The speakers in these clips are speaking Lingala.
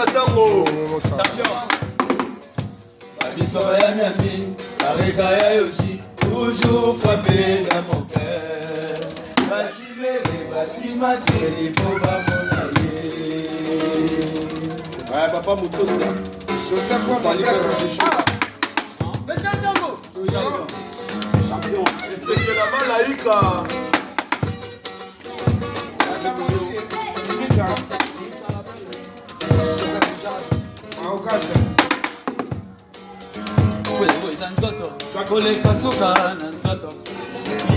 Beta Tango champion Biso ya Miami Arika ya Yoshi toujours frappé dans mon cœur Bachibele basima teli po bamonaye Ouais papa Mutosa Joseph Wamba Beta Tango champion c'est que la malaïka koleka suka na nzoto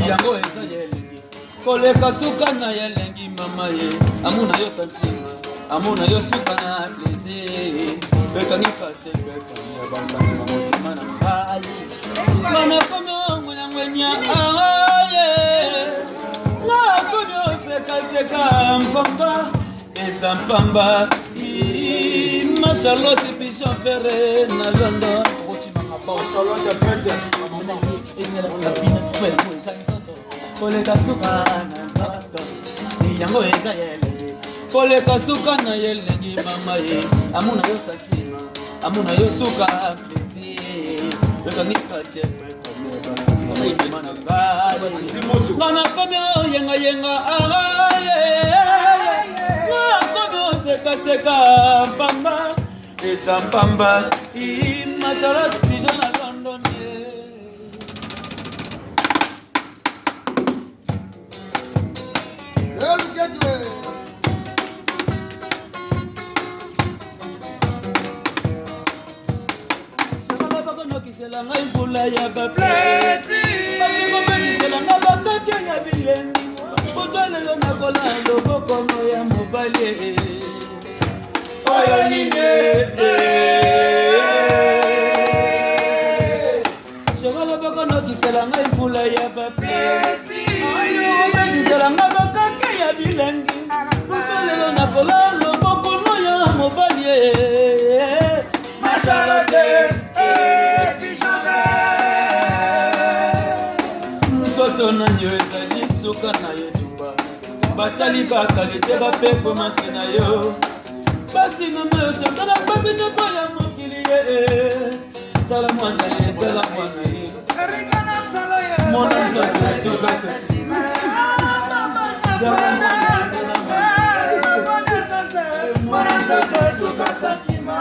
yango eza yelengi koleka suka na yelengi mama ye amuna yo santima amuna yo suka na plaisir bekangika te bekanga basanga motima na mbali mana kono mwana mwenya aye la kono seka mpamba esa mpamba ma Charlotte Pichon Ferré na London Charlotte Pente koleka suka na nzoto yango eza yelengi koleka suka na yelengi mama ye amuna yo satima amuna yo suka plaisir bekangika te ngana komi yenga yenga aye komi seka mpamba esa mpamba ma Charlotte Pichon na London kisela ngai mvula ya baplesi bakikopelisela nga bakake ya bilengi kotwalelo nakola lobokongo ya mobali oyo nine shokala bakonokisela ngai mvula ya baplesi oyo nga bakake ya bilengi kotwalelo nakola lobokongo ya mobali Charlotte Nzoto na yo ezali suka na yo tumba batali bakalite baperformance na yo basi na yo chantala basi nyoko ya mokili ye tala mwana ye mwana nzoto suka sentima mwana nzoto suka sentima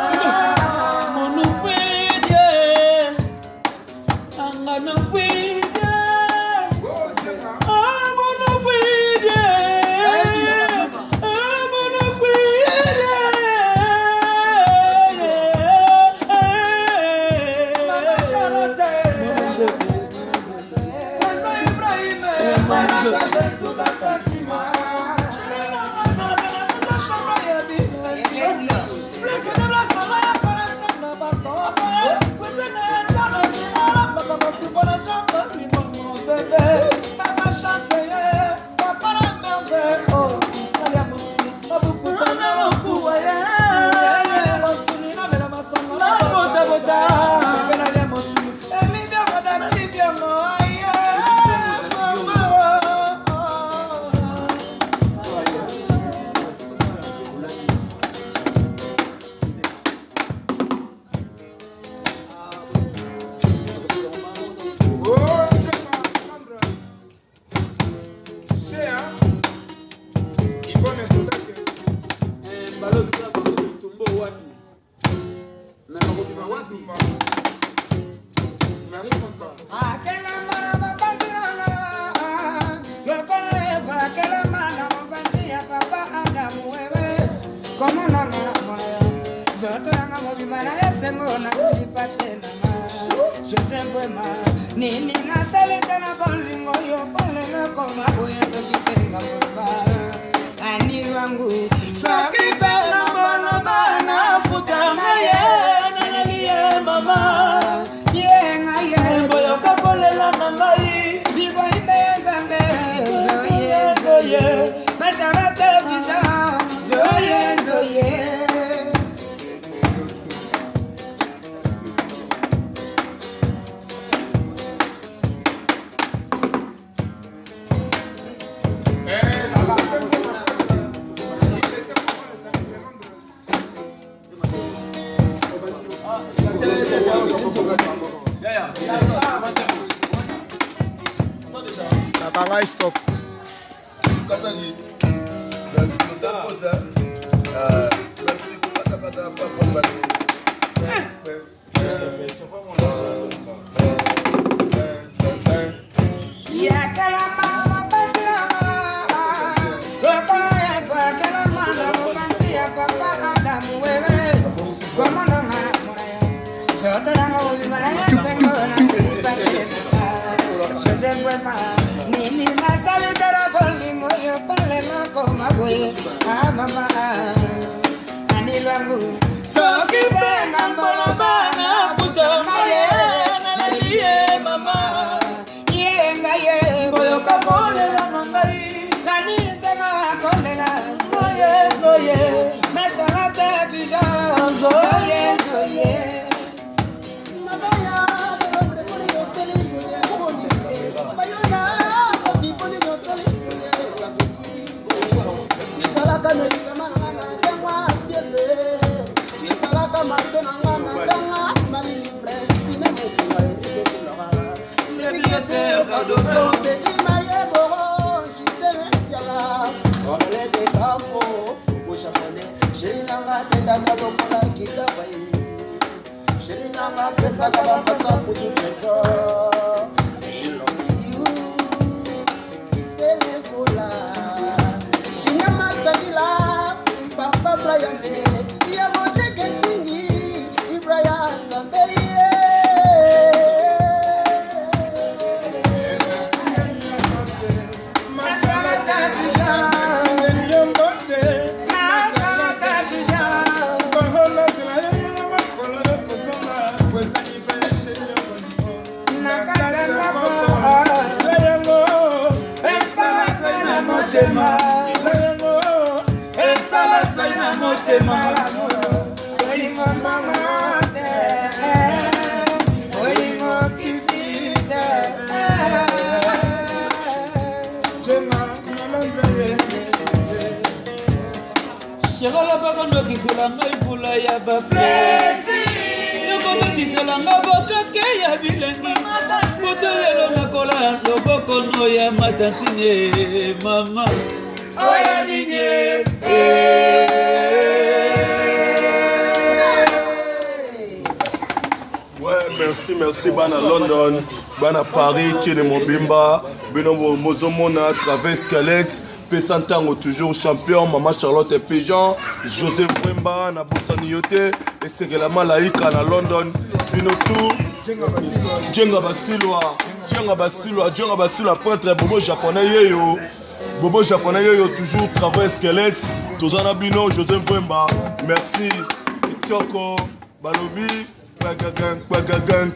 Nini na salita na bolingo yo polena koma boya so kipenga mba ani wangu so kipena bona bana futa naye nanalie mama ye ngaye boyo kapolela na ngai bibo imeza mbe zoye Charlotte Pichon zoye Nakanga stop. Katani. Merci pour ta pause. Merci pour ta pause. Merci bana London, bana Paris, qui est Mobimba, beno Mozomona, Travers Skelette, Pessantango toujours champion, Maman Charlotte et Péjan, José Bremba, Nabosani Yote, et Segela Malaika na London, bino tout, Djenga Basilwa, peintre Bobo japonais yeyo, toujours Travers Skelette, Tozana Bino, José Bremba, merci, Toko, Balobi, Kwagagan,